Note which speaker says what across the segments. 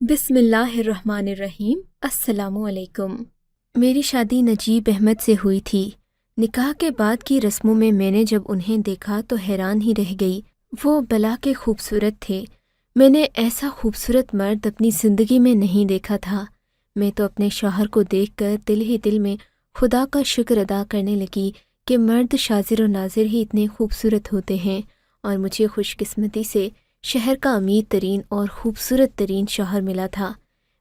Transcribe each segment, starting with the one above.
Speaker 1: بسم اللہ الرحمن الرحیم۔ السلام علیکم۔ میری شادی نجیب احمد سے ہوئی تھی۔ نکاح کے بعد کی رسموں میں نے جب انہیں دیکھا تو حیران ہی رہ گئی۔ وہ بلا کے خوبصورت تھے۔ میں نے ایسا خوبصورت مرد اپنی زندگی میں نہیں دیکھا تھا۔ میں تو اپنے شوہر کو دیکھ کر دل ہی دل میں خدا کا شکر ادا کرنے لگی کہ مرد شاذر و نادر ہی اتنے خوبصورت ہوتے ہیں، اور مجھے خوش قسمتی سے شہر کا امیر ترین اور خوبصورت ترین شوہر ملا تھا۔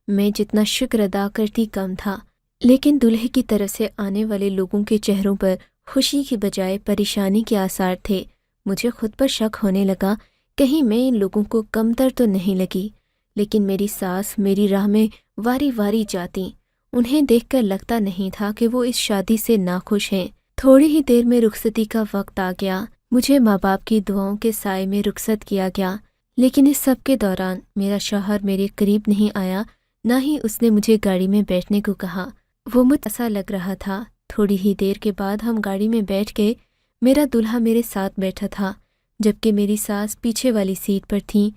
Speaker 1: میں جتنا شکر ادا کرتی کم تھا، لیکن دلہے کی طرف سے آنے والے لوگوں کے چہروں پر خوشی کی بجائے پریشانی کے آثار تھے۔ مجھے خود پر شک ہونے لگا، کہیں میں ان لوگوں کو کمتر تو نہیں لگی۔ لیکن میری ساس میری راہ میں واری واری جاتیں۔ انہیں دیکھ کر لگتا نہیں تھا کہ وہ اس شادی سے ناخوش ہیں۔ تھوڑی ہی دیر میں رخصتی کا وقت آ گیا۔ مجھے ماں باپ کی دعاؤں کے سائے میں رخصت کیا گیا، لیکن اس سب کے دوران میرا شوہر میرے قریب نہیں آیا، نہ ہی اس نے مجھے گاڑی میں بیٹھنے کو کہا۔ وہ مجھ ایسا لگ رہا تھا۔ تھوڑی ہی دیر کے بعد ہم گاڑی میں بیٹھ گئے۔ میرا دلہا میرے ساتھ بیٹھا تھا، جبکہ میری ساس پیچھے والی سیٹ پر تھیں۔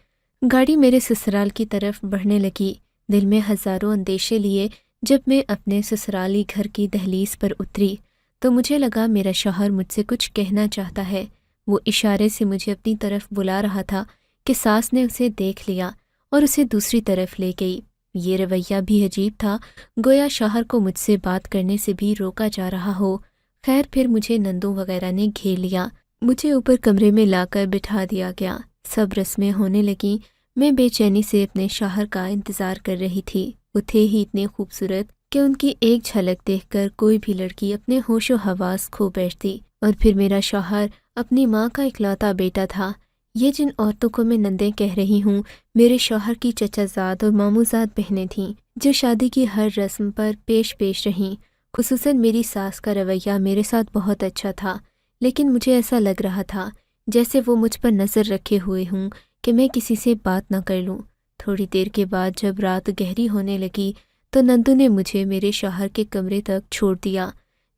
Speaker 1: گاڑی میرے سسرال کی طرف بڑھنے لگی۔ دل میں ہزاروں اندیشے لیے جب میں اپنے سسرالی گھر کی دہلیز پر اتری تو مجھے لگا میرا شوہر مجھ سے کچھ کہنا چاہتا ہے۔ وہ اشارے سے مجھے اپنی طرف بلا رہا تھا کہ ساس نے اسے دیکھ لیا اور اسے دوسری طرف لے گئی۔ یہ رویہ بھی عجیب تھا، گویا شوہر کو مجھ سے بات کرنے سے بھی روکا جا رہا ہو۔ خیر، پھر مجھے نندوں وغیرہ نے گھیر لیا۔ مجھے اوپر کمرے میں لا کر بٹھا دیا گیا۔ سب رسمیں ہونے لگیں۔ میں بے چینی سے اپنے شوہر کا انتظار کر رہی تھی۔ وہ تھے ہی اتنے خوبصورت کہ ان کی ایک جھلک دیکھ کر کوئی بھی لڑکی اپنے ہوش و حواس کھو بیٹھتی۔ اور پھر میرا شوہر اپنی ماں کا اکلوتا بیٹا تھا۔ یہ جن عورتوں کو میں نندیں کہہ رہی ہوں، میرے شوہر کی چچا زاد اور ماموں زاد بہنیں تھیں، جو شادی کی ہر رسم پر پیش رہیں۔ خصوصاً میری ساس کا رویہ میرے ساتھ بہت اچھا تھا، لیکن مجھے ایسا لگ رہا تھا جیسے وہ مجھ پر نظر رکھے ہوئے ہوں کہ میں کسی سے بات نہ کر لوں۔ تھوڑی دیر کے بعد جب رات گہری ہونے لگی تو نندو نے مجھے میرے شوہر کے کمرے تک چھوڑ دیا،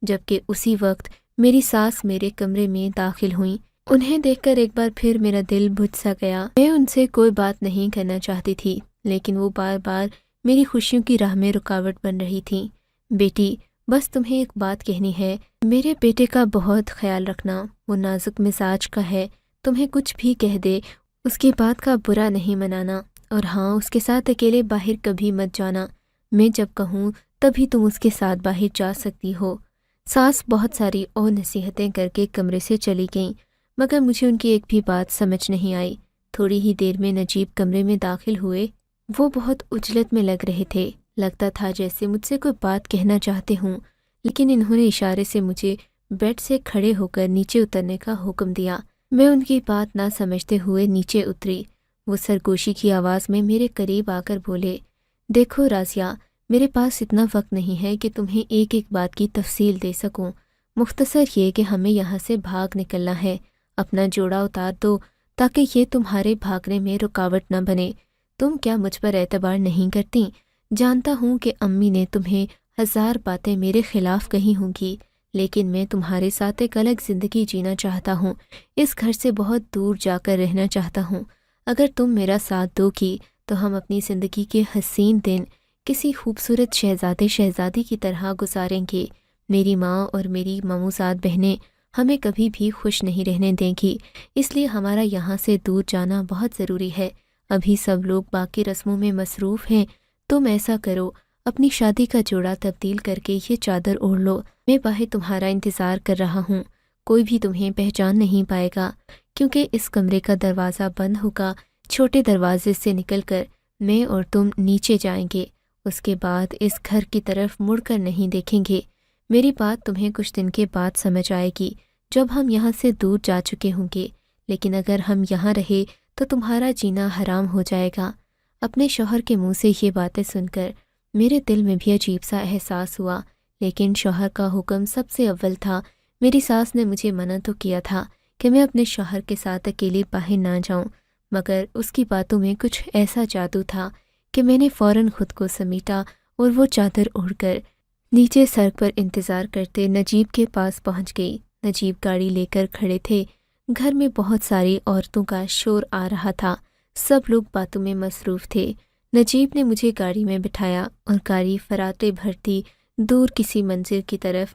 Speaker 1: جبکہ اسی وقت میری ساس میرے کمرے میں داخل ہوئیں۔ انہیں دیکھ کر ایک بار پھر میرا دل بجھ سا گیا۔ میں ان سے کوئی بات نہیں کرنا چاہتی تھی، لیکن وہ بار بار میری خوشیوں کی راہ میں رکاوٹ بن رہی تھیں۔ بیٹی، بس تمہیں ایک بات کہنی ہے، میرے بیٹے کا بہت خیال رکھنا۔ وہ نازک مزاج کا ہے، تمہیں کچھ بھی کہہ دے اس کی بات کا برا نہیں منانا، اور ہاں، اس کے ساتھ اکیلے باہر کبھی مت جانا۔ میں جب کہوں تبھی تم اس کے ساتھ باہر جا سکتی ہو۔ ساس بہت ساری اور نصیحتیں کر کے کمرے سے چلی گئیں، مگر مجھے ان کی ایک بھی بات سمجھ نہیں آئی۔ تھوڑی ہی دیر میں نجیب کمرے میں داخل ہوئے۔ وہ بہت عجلت میں لگ رہے تھے، لگتا تھا جیسے مجھ سے کوئی بات کہنا چاہتے ہوں، لیکن انہوں نے اشارے سے مجھے بیڈ سے کھڑے ہو کر نیچے اترنے کا حکم دیا۔ میں ان کی بات نہ سمجھتے ہوئے نیچے اتری۔ وہ سرگوشی کی آواز میں میرے قریب آ کر بولے، دیکھو رازیہ، میرے پاس اتنا وقت نہیں ہے کہ تمہیں ایک ایک بات کی تفصیل دے سکوں۔ مختصر یہ کہ ہمیں یہاں سے بھاگ نکلنا ہے۔ اپنا جوڑا اتار دو تاکہ یہ تمہارے بھاگنے میں رکاوٹ نہ بنے۔ تم کیا مجھ پر اعتبار نہیں کرتی؟ جانتا ہوں کہ امی نے تمہیں ہزار باتیں میرے خلاف کہی ہوں گی، لیکن میں تمہارے ساتھ ایک الگ زندگی جینا چاہتا ہوں، اس گھر سے بہت دور جا کر رہنا چاہتا ہوں۔ اگر تم میرا ساتھ دو گی تو ہم اپنی زندگی کے حسین دن کسی خوبصورت شہزادے شہزادی کی طرح گزاریں گے۔ میری ماں اور میری ماموزاد بہنیں ہمیں کبھی بھی خوش نہیں رہنے دیں گی، اس لیے ہمارا یہاں سے دور جانا بہت ضروری ہے۔ ابھی سب لوگ باقی رسموں میں مصروف ہیں۔ تم ایسا کرو، اپنی شادی کا جوڑا تبدیل کر کے یہ چادر اوڑھ لو۔ میں باہر تمہارا انتظار کر رہا ہوں۔ کوئی بھی تمہیں پہچان نہیں پائے گا، کیونکہ اس کمرے کا دروازہ بند ہوگا۔ چھوٹے دروازے سے نکل کر میں اور تم نیچے جائیں گے، اس کے بعد اس گھر کی طرف مڑ کر نہیں دیکھیں گے۔ میری بات تمہیں کچھ دن کے بعد سمجھ آئے گی، جب ہم یہاں سے دور جا چکے ہوں گے، لیکن اگر ہم یہاں رہے تو تمہارا جینا حرام ہو جائے گا۔ اپنے شوہر کے منہ سے یہ باتیں سن کر میرے دل میں بھی عجیب سا احساس ہوا، لیکن شوہر کا حکم سب سے اول تھا۔ میری ساس نے مجھے منع تو کیا تھا کہ میں اپنے شوہر کے ساتھ اکیلے باہر نہ جاؤں، مگر اس کی باتوں میں کچھ ایسا جادو تھا کہ میں نے فوراً خود کو سمیٹا اور وہ چادر اوڑھ کر نیچے سڑک پر انتظار کرتے نجیب کے پاس پہنچ گئی۔ نجیب گاڑی لے کر کھڑے تھے۔ گھر میں بہت ساری عورتوں کا شور آ رہا تھا، سب لوگ باتوں میں مصروف تھے۔ نجیب نے مجھے گاڑی میں بٹھایا اور گاڑی فراٹے بھرتی دور کسی منزل کی طرف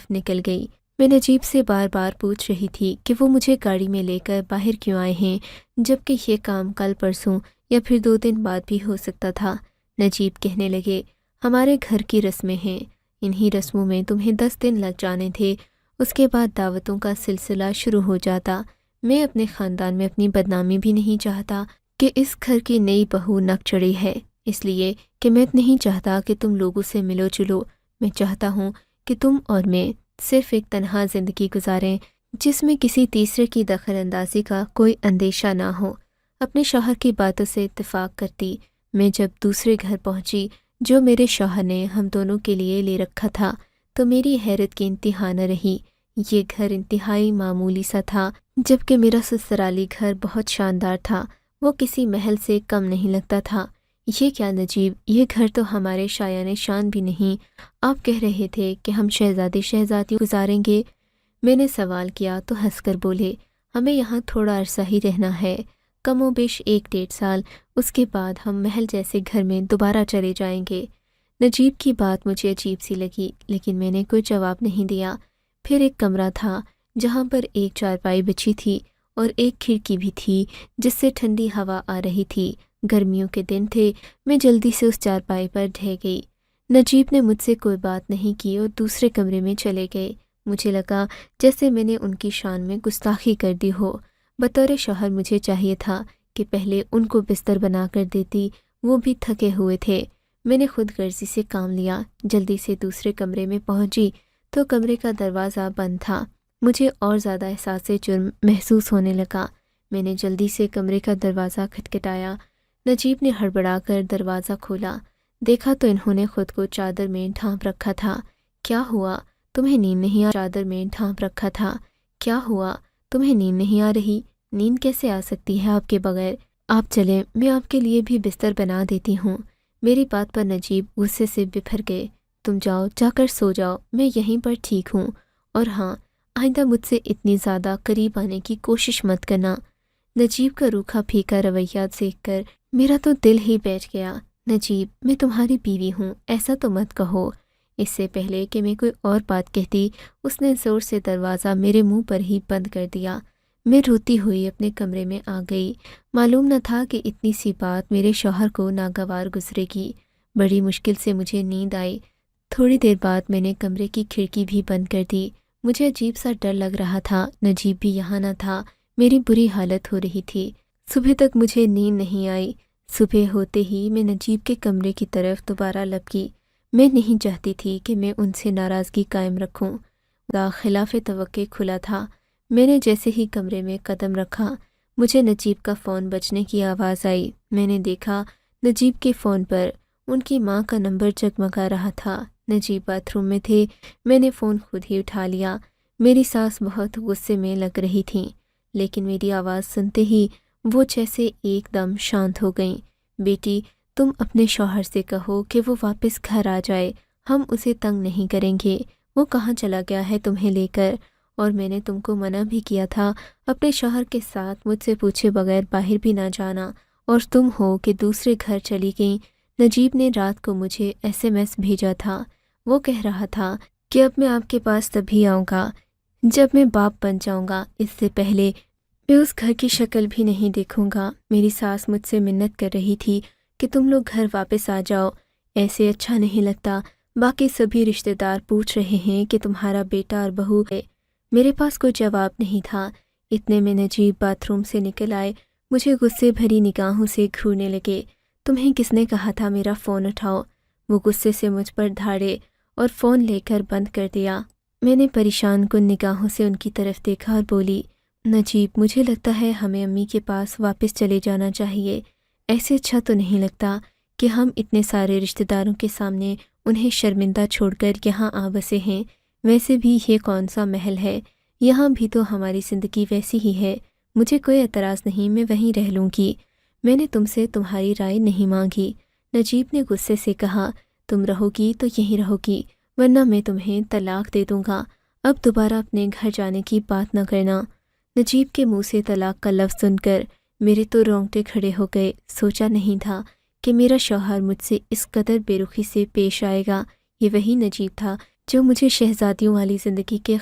Speaker 1: نکل گئی۔ میں نجیب سے بار بار پوچھ رہی تھی کہ وہ مجھے گاڑی میں لے کر باہر کیوں آئے ہیں، جبکہ یہ کام کل پرسوں یا پھر 2 دن بعد بھی ہو سکتا تھا۔ نجیب کہنے لگے، ہمارے گھر کی رسمیں ہیں، انہی رسموں میں تمہیں 10 دن لگ جانے تھے، اس کے بعد دعوتوں کا سلسلہ شروع ہو جاتا۔ میں اپنے خاندان میں اپنی بدنامی بھی نہیں چاہتا کہ اس گھر کی نئی بہو نک چڑھی ہے، اس لیے کہ میں نہیں چاہتا کہ تم لوگوں سے ملو جلو۔ میں چاہتا ہوں کہ تم اور میں صرف ایک تنہا زندگی گزاریں جس میں کسی تیسرے کی دخل اندازی کا کوئی اندیشہ نہ ہو۔ اپنے شوہر کی باتوں سے اتفاق کرتی میں جب دوسرے گھر پہنچی جو میرے شوہر نے ہم دونوں کے لیے لے رکھا تھا تو میری حیرت کی انتہا نہ رہی۔ یہ گھر انتہائی معمولی سا تھا، جبکہ میرا سسرالی گھر بہت شاندار تھا، وہ کسی محل سے کم نہیں لگتا تھا۔ یہ کیا نجیب، یہ گھر تو ہمارے شایان شان بھی نہیں، آپ کہہ رہے تھے کہ ہم شہزادی شہزادی گزاریں گے؟ میں نے سوال کیا تو ہنس کر بولے، ہمیں یہاں تھوڑا عرصہ ہی رہنا ہے، کم و بیش 1-1.5 سال، اس کے بعد ہم محل جیسے گھر میں دوبارہ چلے جائیں گے۔ نجیب کی بات مجھے عجیب سی لگی، لیکن میں نے کوئی جواب نہیں دیا۔ پھر ایک کمرہ تھا جہاں پر ایک چارپائی بچھی تھی اور ایک کھڑکی بھی تھی جس سے ٹھنڈی ہوا آ رہی تھی۔ گرمیوں کے دن تھے، میں جلدی سے اس چارپائی پر ڈھہ گئی۔ نجیب نے مجھ سے کوئی بات نہیں کی اور دوسرے کمرے میں چلے گئے۔ مجھے لگا جیسے میں نے ان کی شان میں گستاخی کر دی ہو۔ بطور شوہر مجھے چاہیے تھا کہ پہلے ان کو بستر بنا کر دیتی، وہ بھی تھکے ہوئے تھے۔ میں نے خود غرضی سے کام لیا، جلدی سے دوسرے کمرے میں پہنچی تو کمرے کا دروازہ بند تھا۔ مجھے اور زیادہ احساس جرم محسوس ہونے لگا۔ میں نے جلدی سے کمرے کا دروازہ کھٹکھٹایا۔ نجیب نے ہڑبڑا کر دروازہ کھولا۔ دیکھا تو انہوں نے خود کو چادر میں ڈھانپ رکھا تھا۔ کیا ہوا؟ تمہیں نیند نہیں آ؟ چادر میں ڈھانپ رکھا تھا۔ کیا ہوا؟ تمہیں نیند نہیں آ رہی؟ نیند کیسے آ سکتی ہے آپ کے بغیر؟ آپ چلیں، میں آپ کے لیے بھی بستر بنا دیتی ہوں۔ میری بات پر نجیب غصے سے بپھر گئے۔ تم جاؤ، جا کر سو جاؤ، میں یہیں پر ٹھیک ہوں، اور ہاں، آئندہ مجھ سے اتنی زیادہ قریب آنے کی کوشش مت کرنا۔ نجیب کا روکھا پھیکا رویہ دیکھ کر میرا تو دل ہی بیٹھ گیا۔ نجیب، میں تمہاری بیوی ہوں، ایسا تو مت کہو۔ اس سے پہلے کہ میں کوئی اور بات کہتی، اس نے زور سے دروازہ میرے منہ پر ہی بند کر دیا۔ میں روتی ہوئی اپنے کمرے میں آ گئی۔ معلوم نہ تھا کہ اتنی سی بات میرے شوہر کو ناگوار گزرے گی۔ بڑی مشکل سے مجھے نیند آئی۔ تھوڑی دیر بعد میں نے کمرے کی کھڑکی بھی بند کر دی۔ مجھے عجیب سا ڈر لگ رہا تھا، نجیب بھی یہاں نہ تھا، میری بری حالت ہو رہی تھی۔ صبح تک مجھے نیند نہیں آئی۔ صبح ہوتے ہی میں نجیب کے کمرے کی طرف دوبارہ لپکی۔ میں نہیں چاہتی تھی کہ میں ان سے ناراضگی قائم رکھوں۔ خلاف توقع کھلا تھا۔ میں نے جیسے ہی کمرے میں قدم رکھا، مجھے نجیب کا فون بجنے کی آواز آئی۔ میں نے دیکھا نجیب کے فون پر ان کی ماں کا نمبر جگمگا رہا تھا۔ نجیب باتھ روم میں تھے۔ میں نے فون خود ہی اٹھا لیا۔ میری ساس بہت غصے میں لگ رہی تھیں، لیکن میری آواز سنتے ہی وہ جیسے ایک دم شانت ہو گئیں۔ بیٹی، تم اپنے شوہر سے کہو کہ وہ واپس گھر آ جائے، ہم اسے تنگ نہیں کریں گے۔ وہ کہاں چلا گیا ہے تمہیں لے کر؟ اور میں نے تم کو منع بھی کیا تھا اپنے شوہر کے ساتھ مجھ سے پوچھے بغیر باہر بھی نہ جانا، اور تم ہو کہ دوسرے گھر چلی گئیں۔ نجیب نے رات کو مجھے SMS بھیجا تھا۔ وہ کہہ رہا تھا کہ اب میں آپ کے پاس تبھی آؤں گا جب میں باپ بن جاؤں گا، اس سے پہلے میں اس گھر کی شکل بھی نہیں دیکھوں گا۔ میری ساس مجھ سے منت کر رہی تھی کہ تم لوگ گھر واپس آ جاؤ، ایسے اچھا نہیں لگتا۔ باقی سبھی رشتہ دار پوچھ رہے ہیں کہ تمہارا بیٹا اور بہو ہے۔ میرے پاس کوئی جواب نہیں تھا۔ اتنے میں نجیب باتھ روم سے نکل آئے، مجھے غصے بھری نگاہوں سے گھورنے لگے۔ تمہیں کس نے کہا تھا میرا فون اٹھاؤ؟ وہ غصے سے مجھ پر دھاڑے اور فون لے کر بند کر دیا۔ میں نے پریشان کن نگاہوں سے ان کی طرف دیکھا اور بولی، نجیب، مجھے لگتا ہے ہمیں امی کے پاس واپس چلے جانا چاہیے۔ ایسے اچھا تو نہیں لگتا کہ ہم اتنے سارے رشتہ داروں کے سامنے انہیں شرمندہ چھوڑ کر یہاں آ بسے ہیں۔ ویسے بھی یہ کون سا محل ہے، یہاں بھی تو ہماری زندگی ویسی ہی ہے۔ مجھے کوئی اعتراض نہیں، میں وہیں رہ لوں گی۔ میں نے تم سے تمہاری رائے نہیں مانگی۔ نجیب نے غصے سے کہا، تم رہو گی تو یہیں رہو گی، ورنہ میں تمہیں طلاق دے دوں گا۔ اب دوبارہ اپنے گھر جانے کی بات نہ کرنا۔ نجیب کے منہ سے طلاق کا لفظ سن کر میرے تو رونگٹے کھڑے ہو گئے۔ سوچا نہیں تھا کہ میرا شوہر مجھ سے اس قدر بے رخی سے پیش آئے گا۔ یہ وہی نجیب تھا جو مجھے شہزادیوں والی زندگی کے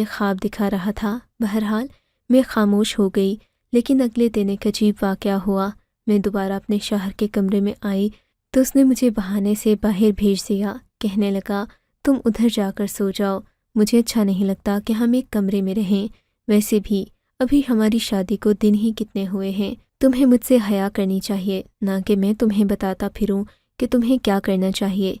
Speaker 1: خواب دکھا رہا تھا۔ بہرحال میں خاموش ہو گئی، لیکن اگلے دن ایک عجیب واقعہ ہوا۔ میں دوبارہ اپنے شوہر کے کمرے میں آئی تو اس نے مجھے بہانے سے باہر بھیج دیا۔ کہنے لگا، تم ادھر جا کر سو جاؤ، مجھے اچھا نہیں لگتا کہ ہم ایک کمرے میں رہیں، ویسے بھی ابھی ہماری شادی کو دن ہی کتنے ہوئے ہیں، تمہیں مجھ سے حیا کرنی چاہیے، نہ کہ میں تمہیں بتاتا پھروں کہ تمہیں کیا کرنا چاہیے۔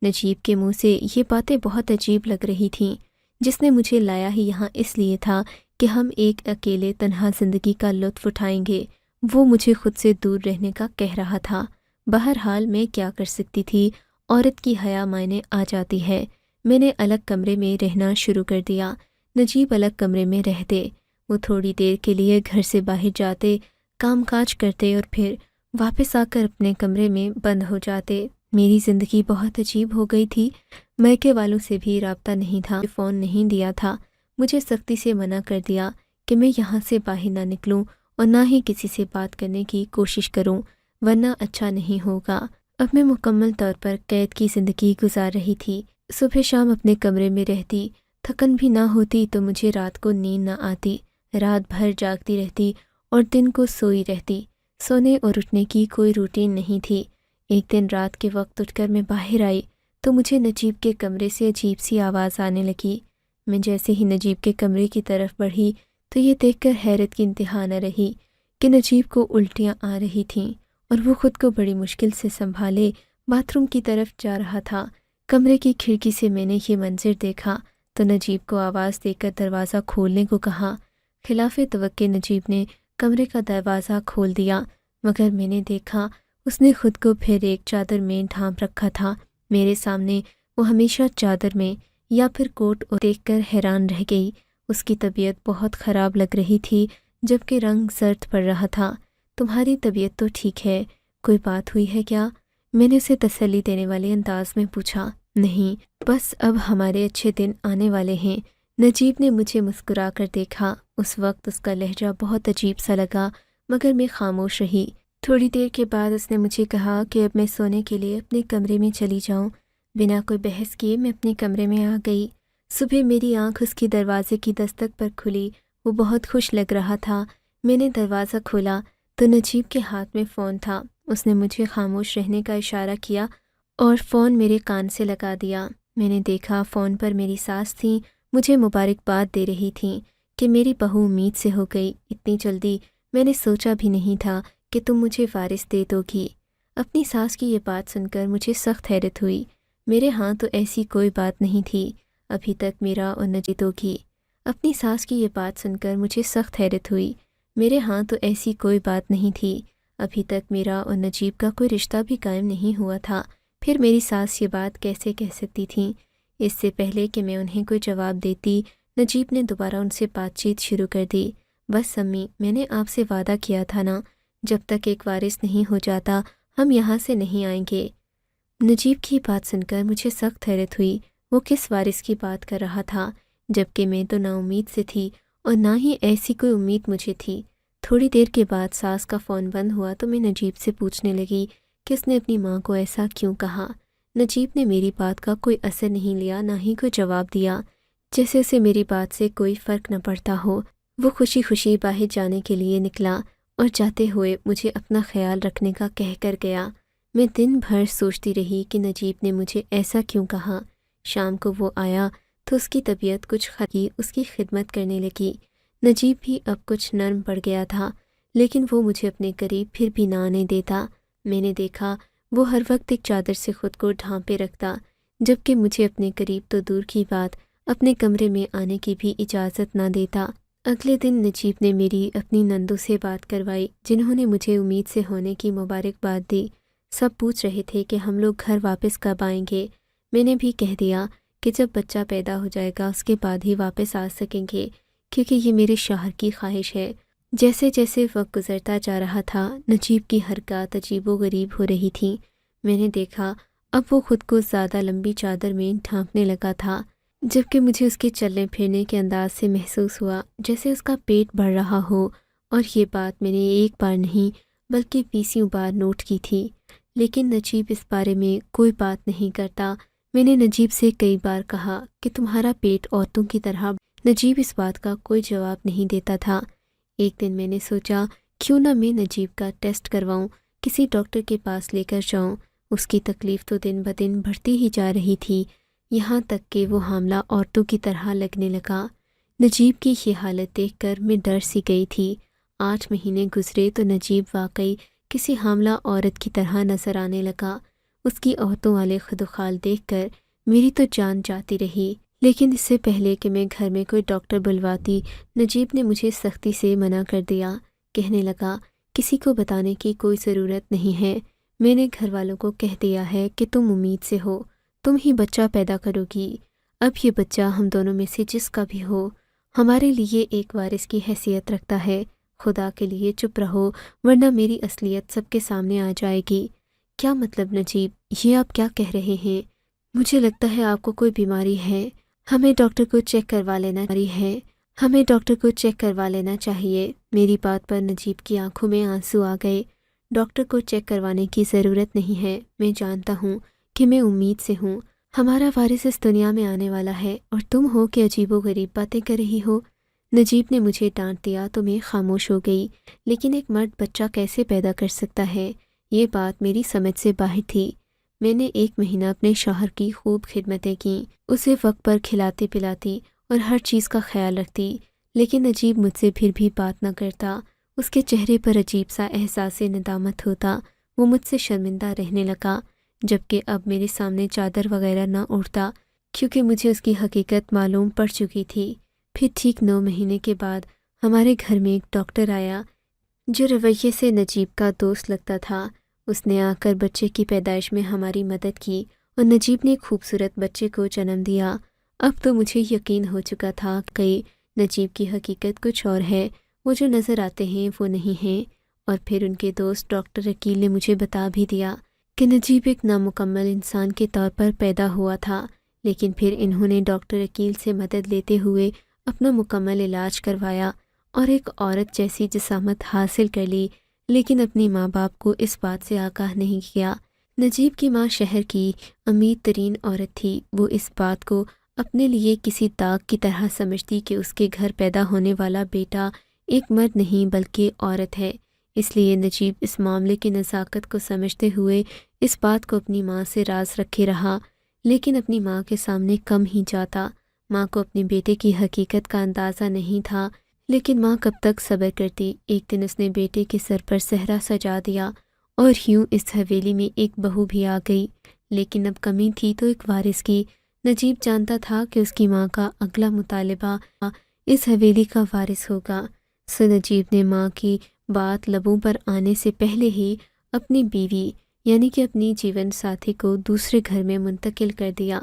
Speaker 1: نجیب کے منہ سے یہ باتیں بہت عجیب لگ رہی تھیں۔ جس نے مجھے لایا ہی یہاں اس لیے تھا کہ ہم ایک اکیلے تنہا زندگی کا لطف اٹھائیں گے، وہ مجھے خود سے دور رہنے کا کہہ رہا تھا۔ بہرحال میں کیا کر سکتی تھی، عورت کی حیا معنی آ جاتی ہے۔ میں نے الگ کمرے میں رہنا شروع کر دیا۔ نجیب الگ کمرے میں رہتے، وہ تھوڑی دیر کے لیے گھر سے باہر جاتے، کام کاج کرتے اور پھر واپس آ کر اپنے کمرے میں بند ہو جاتے۔ میری زندگی بہت عجیب ہو گئی تھی۔ میکے والوں سے بھی رابطہ نہیں تھا، فون نہیں دیا تھا، مجھے سختی سے منع کر دیا کہ میں یہاں سے باہر نہ نکلوں اور نہ ہی کسی سے بات کرنے کی کوشش کروں، ورنہ اچھا نہیں ہوگا۔ اب میں مکمل طور پر قید کی زندگی گزار رہی تھی۔ صبح شام اپنے کمرے میں رہتی، تھکن بھی نہ ہوتی تو مجھے رات کو نیند نہ آتی، رات بھر جاگتی رہتی اور دن کو سوئی رہتی۔ سونے اور اٹھنے کی کوئی روٹین نہیں تھی۔ ایک دن رات کے وقت اٹھ کر میں باہر آئی تو مجھے نجیب کے کمرے سے عجیب سی آواز آنے لگی۔ میں جیسے ہی نجیب کے کمرے کی طرف بڑھی تو یہ دیکھ کر حیرت کی انتہا نہ رہی کہ نجیب کو الٹیاں آ رہی تھیں اور وہ خود کو بڑی مشکل سے سنبھالے باتھ روم کی طرف جا رہا تھا۔ کمرے کی کھڑکی سے میں نے یہ منظر دیکھا تو نجیب کو آواز دے کر دروازہ کھولنے کو کہا۔ خلاف توقع نجیب نے کمرے کا دروازہ کھول دیا، مگر میں نے دیکھا اس نے خود کو پھر ایک چادر میں ڈھانپ رکھا تھا۔ میرے سامنے وہ ہمیشہ چادر میں یا پھر کوٹ دیکھ کر حیران رہ گئی۔ اس کی طبیعت بہت خراب لگ رہی تھی، جبکہ رنگ زرد پڑ رہا تھا۔ تمہاری طبیعت تو ٹھیک ہے، کوئی بات ہوئی ہے کیا؟ میں نے اسے تسلی دینے والے انداز میں پوچھا۔ نہیں، بس اب ہمارے اچھے دن آنے والے ہیں۔ نجیب نے مجھے مسکرا کر دیکھا۔ اس وقت اس کا لہجہ بہت عجیب سا لگا، مگر میں خاموش رہی۔ تھوڑی دیر کے بعد اس نے مجھے کہا کہ اب میں سونے کے لیے اپنے کمرے میں چلی جاؤں۔ بنا کوئی بحث کیے میں اپنے کمرے میں آ گئی۔ صبح میری آنکھ اس کی دروازے کی دستک پر کھلی۔ وہ بہت خوش لگ رہا تھا۔ میں نے دروازہ کھولا تو نجیب کے ہاتھ میں فون تھا۔ اس نے مجھے خاموش رہنے کا اشارہ کیا اور فون میرے کان سے لگا دیا۔ میں نے دیکھا فون پر میری ساس تھیں، مجھے مبارکباد دے رہی تھیں کہ میری بہو امید سے ہو گئی۔ اتنی جلدی میں نے سوچا بھی نہیں تھا کہ تم مجھے وارث دے دو گی۔ اپنی ساس کی یہ بات سن کر مجھے سخت حیرت ہوئی۔ میرے ہاں تو ایسی کوئی بات نہیں تھی، ابھی تک میرا اور نجیب ہوگی۔ اپنی ساس کی یہ بات سن کر مجھے سخت حیرت ہوئی۔ میرے ہاں تو ایسی کوئی بات نہیں تھی، ابھی تک میرا اور نجیب کا کوئی رشتہ بھی قائم نہیں ہوا تھا۔ پھر میری ساس یہ بات کیسے کہہ سکتی تھیں؟ اس سے پہلے کہ میں انہیں کوئی جواب دیتی، نجیب نے دوبارہ ان سے بات چیت شروع کر دی۔ بس امی، میں نے آپ سے وعدہ کیا تھا نا، جب تک ایک وارث نہیں ہو جاتا ہم یہاں سے نہیں آئیں گے۔ نجیب کی بات سن کر مجھے سخت حیرت ہوئی۔ وہ کس وارث کی بات کر رہا تھا، جبکہ میں تو نا امید سے تھی اور نہ ہی ایسی کوئی امید مجھے تھی۔ تھوڑی دیر کے بعد ساس کا فون بند ہوا تو میں نجیب سے پوچھنے لگی کہ اس نے اپنی ماں کو ایسا کیوں کہا۔ نجیب نے میری بات کا کوئی اثر نہیں لیا، نہ ہی کوئی جواب دیا، جیسے اسے میری بات سے کوئی فرق نہ پڑتا ہو۔ وہ خوشی خوشی باہر جانے کے لیے نکلا اور جاتے ہوئے مجھے اپنا خیال رکھنے کا کہہ کر گیا۔ میں دن بھر سوچتی رہی کہ نجیب نے مجھے ایسا کیوں کہا۔ شام کو وہ آیا تو اس کی طبیعت کچھ اس کی خدمت کرنے لگی۔ نجیب بھی اب کچھ نرم پڑ گیا تھا، لیکن وہ مجھے اپنے قریب پھر بھی نہ آنے دیتا۔ میں نے دیکھا وہ ہر وقت ایک چادر سے خود کو ڈھانپے رکھتا، جبکہ مجھے اپنے قریب تو دور کی بات اپنے کمرے میں آنے کی بھی اجازت نہ دیتا۔ اگلے دن نجیب نے میری اپنی نندوں سے بات کروائی، جنہوں نے مجھے امید سے ہونے کی مبارکباد دی۔ سب پوچھ رہے تھے کہ ہم لوگ گھر واپس کب آئیں گے۔ میں نے بھی کہہ دیا کہ جب بچہ پیدا ہو جائے گا اس کے بعد ہی واپس آ سکیں گے، کیونکہ یہ میرے شوہر کی خواہش ہے۔ جیسے جیسے وقت گزرتا جا رہا تھا، نجیب کی حرکات عجیب و غریب ہو رہی تھیں۔ میں نے دیکھا اب وہ خود کو زیادہ لمبی چادر میں ڈھانپنے لگا تھا، جبکہ مجھے اس کے چلنے پھرنے کے انداز سے محسوس ہوا جیسے اس کا پیٹ بڑھ رہا ہو، اور یہ بات میں نے ایک بار نہیں بلکہ 20 بار نوٹ کی تھی، لیکن نجیب اس بارے میں کوئی بات نہیں کرتا۔ میں نے نجیب سے کئی بار کہا کہ تمہارا پیٹ عورتوں کی طرح، نجیب اس بات کا کوئی جواب نہیں دیتا تھا۔ ایک دن میں نے سوچا کیوں نہ میں نجیب کا ٹیسٹ کرواؤں، کسی ڈاکٹر کے پاس لے کر جاؤں۔ اس کی تکلیف تو دن بدن بڑھتی ہی جا رہی تھی، یہاں تک کہ وہ حاملہ عورتوں کی طرح لگنے لگا۔ نجیب کی یہ حالت دیکھ کر میں ڈر سی گئی تھی۔ 8 مہینے گزرے تو نجیب واقعی کسی حاملہ عورت کی طرح نظر آنے لگا۔ اس کی عورتوں والے خدوخال دیکھ کر میری تو جان جاتی رہی، لیکن اس سے پہلے کہ میں گھر میں کوئی ڈاکٹر بلواتی، نجیب نے مجھے سختی سے منع کر دیا۔ کہنے لگا کسی کو بتانے کی کوئی ضرورت نہیں ہے، میں نے گھر والوں کو کہہ دیا ہے کہ تم امید سے ہو، تم ہی بچہ پیدا کرو گی۔ اب یہ بچہ ہم دونوں میں سے جس کا بھی ہو، ہمارے لیے ایک وارث کی حیثیت رکھتا ہے۔ خدا کے لیے چپ رہو، ورنہ میری اصلیت سب کے سامنے آ جائے گی۔ کیا مطلب نجیب، یہ آپ کیا کہہ رہے ہیں؟ مجھے لگتا ہے آپ کو کوئی بیماری ہے، ہمیں ڈاکٹر کو چیک کروا لینا چاہیے۔ میری بات پر نجیب کی آنکھوں میں آنسو آ گئے۔ ڈاکٹر کو چیک کروانے کی ضرورت نہیں ہے، میں جانتا ہوں کہ میں امید سے ہوں، ہمارا وارث اس دنیا میں آنے والا ہے، اور تم ہو کہ عجیب و غریب باتیں کر رہی ہو۔ نجیب نے مجھے ڈانٹ دیا تو میں خاموش ہو گئی، لیکن ایک مرد بچہ کیسے پیدا کر سکتا ہے، یہ بات میری سمجھ سے باہر تھی۔ میں نے 1 مہینہ اپنے شوہر کی خوب خدمتیں کیں، اسے وقت پر کھلاتی پلاتی اور ہر چیز کا خیال رکھتی، لیکن نجیب مجھ سے پھر بھی بات نہ کرتا۔ اس کے چہرے پر عجیب سا احساس ندامت ہوتا، وہ مجھ سے شرمندہ رہنے لگا، جبکہ اب میرے سامنے چادر وغیرہ نہ اوڑھتا، کیونکہ مجھے اس کی حقیقت معلوم پڑ چکی تھی۔ پھر ٹھیک 9 مہینے کے بعد ہمارے گھر میں ایک ڈاکٹر آیا جو رویے سے نجیب کا دوست لگتا تھا۔ اس نے آ کر بچے کی پیدائش میں ہماری مدد کی اور نجیب نے خوبصورت بچے کو جنم دیا۔ اب تو مجھے یقین ہو چکا تھا کہ نجیب کی حقیقت کچھ اور ہے، وہ جو نظر آتے ہیں وہ نہیں ہیں۔ اور پھر ان کے دوست ڈاکٹر عقیل نے مجھے بتا بھی دیا کہ نجیب ایک نامکمل انسان کے طور پر پیدا ہوا تھا، لیکن پھر انہوں نے ڈاکٹر عقیل سے مدد لیتے ہوئے اپنا مکمل علاج کروایا اور ایک عورت جیسی جسامت حاصل کر لی، لیکن اپنی ماں باپ کو اس بات سے آگاہ نہیں کیا۔ نجیب کی ماں شہر کی امیر ترین عورت تھی، وہ اس بات کو اپنے لیے کسی داغ کی طرح سمجھتی کہ اس کے گھر پیدا ہونے والا بیٹا ایک مرد نہیں بلکہ عورت ہے۔ اس لیے نجیب اس معاملے کی نزاکت کو سمجھتے ہوئے اس بات کو اپنی ماں سے راز رکھے رہا، لیکن اپنی ماں کے سامنے کم ہی جاتا۔ ماں کو اپنے بیٹے کی حقیقت کا اندازہ نہیں تھا، لیکن ماں کب تک صبر کرتی۔ ایک دن اس نے بیٹے کے سر پر صحرا سجا دیا اور یوں اس حویلی میں ایک بہو بھی آ گئی، لیکن اب کمی تھی تو ایک وارث کی۔ نجیب جانتا تھا کہ اس کی ماں کا اگلا مطالبہ اس حویلی کا وارث ہوگا، سو نجیب نے ماں کی بات لبوں پر آنے سے پہلے ہی اپنی بیوی یعنی کہ اپنی جیون ساتھی کو دوسرے گھر میں منتقل کر دیا،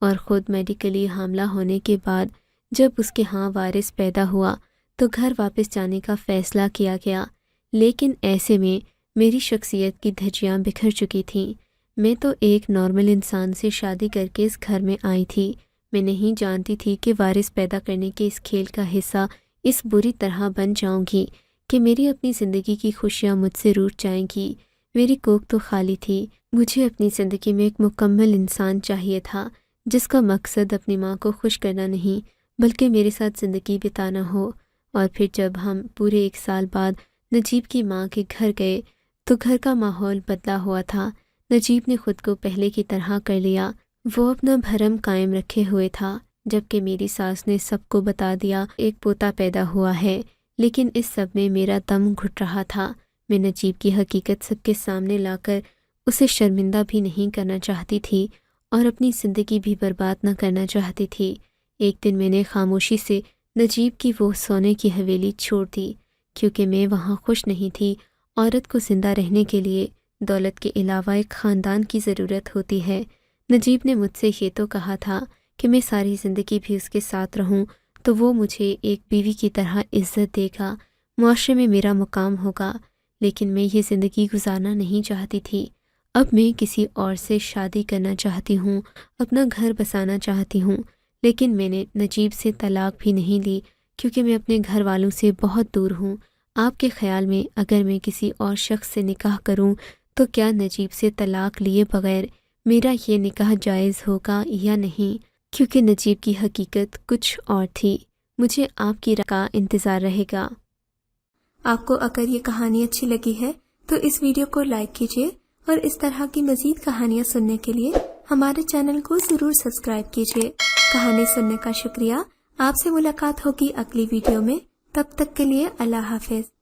Speaker 1: اور خود میڈیکلی حاملہ ہونے کے بعد جب اس کے ہاں وارث پیدا ہوا تو گھر واپس جانے کا فیصلہ کیا گیا۔ لیکن ایسے میں میری شخصیت کی دھجیاں بکھر چکی تھیں۔ میں تو ایک نارمل انسان سے شادی کر کے اس گھر میں آئی تھی، میں نہیں جانتی تھی کہ وارث پیدا کرنے کے اس کھیل کا حصہ اس بری طرح بن جاؤں گی کہ میری اپنی زندگی کی خوشیاں مجھ سے روٹ جائیں گی۔ میری کوکھ تو خالی تھی، مجھے اپنی زندگی میں ایک مکمل انسان چاہیے تھا جس کا مقصد اپنی ماں کو خوش کرنا نہیں بلکہ میرے ساتھ زندگی بتانا ہو۔ اور پھر جب ہم پورے 1 سال بعد نجیب کی ماں کے گھر گئے تو گھر کا ماحول بدلا ہوا تھا۔ نجیب نے خود کو پہلے کی طرح کر لیا، وہ اپنا بھرم قائم رکھے ہوئے تھا، جبکہ میری ساس نے سب کو بتا دیا ایک پوتا پیدا ہوا ہے، لیکن اس سب میں میرا دم گھٹ رہا تھا۔ میں نجیب کی حقیقت سب کے سامنے لا کر اسے شرمندہ بھی نہیں کرنا چاہتی تھی اور اپنی زندگی بھی برباد نہ کرنا چاہتی تھی۔ ایک دن میں نے خاموشی سے نجیب کی وہ سونے کی حویلی چھوڑ دی، کیونکہ میں وہاں خوش نہیں تھی۔ عورت کو زندہ رہنے کے لیے دولت کے علاوہ ایک خاندان کی ضرورت ہوتی ہے۔ نجیب نے مجھ سے یہ تو کہا تھا کہ میں ساری زندگی بھی اس کے ساتھ رہوں تو وہ مجھے ایک بیوی کی طرح عزت دے گا، معاشرے میں میرا مقام ہوگا، لیکن میں یہ زندگی گزارنا نہیں چاہتی تھی۔ اب میں کسی اور سے شادی کرنا چاہتی ہوں، اپنا گھر بسانا چاہتی ہوں، لیکن میں نے نجیب سے طلاق بھی نہیں لی، کیونکہ میں اپنے گھر والوں سے بہت دور ہوں۔ آپ کے خیال میں اگر میں کسی اور شخص سے نکاح کروں تو کیا نجیب سے طلاق لیے بغیر میرا یہ نکاح جائز ہوگا یا نہیں؟ کیونکہ نجیب کی حقیقت کچھ اور تھی۔ مجھے آپ کی رائے کا انتظار رہے گا۔ آپ کو اگر یہ کہانی اچھی لگی ہے تو اس ویڈیو کو لائک کیجیے اور اس طرح کی مزید کہانیاں سننے کے لیے ہمارے چینل کو ضرور سبسکرائب کیجیے۔ کہانی سننے کا شکریہ۔ آپ سے ملاقات ہوگی اگلی ویڈیو میں، تب تک کے لیے اللہ حافظ۔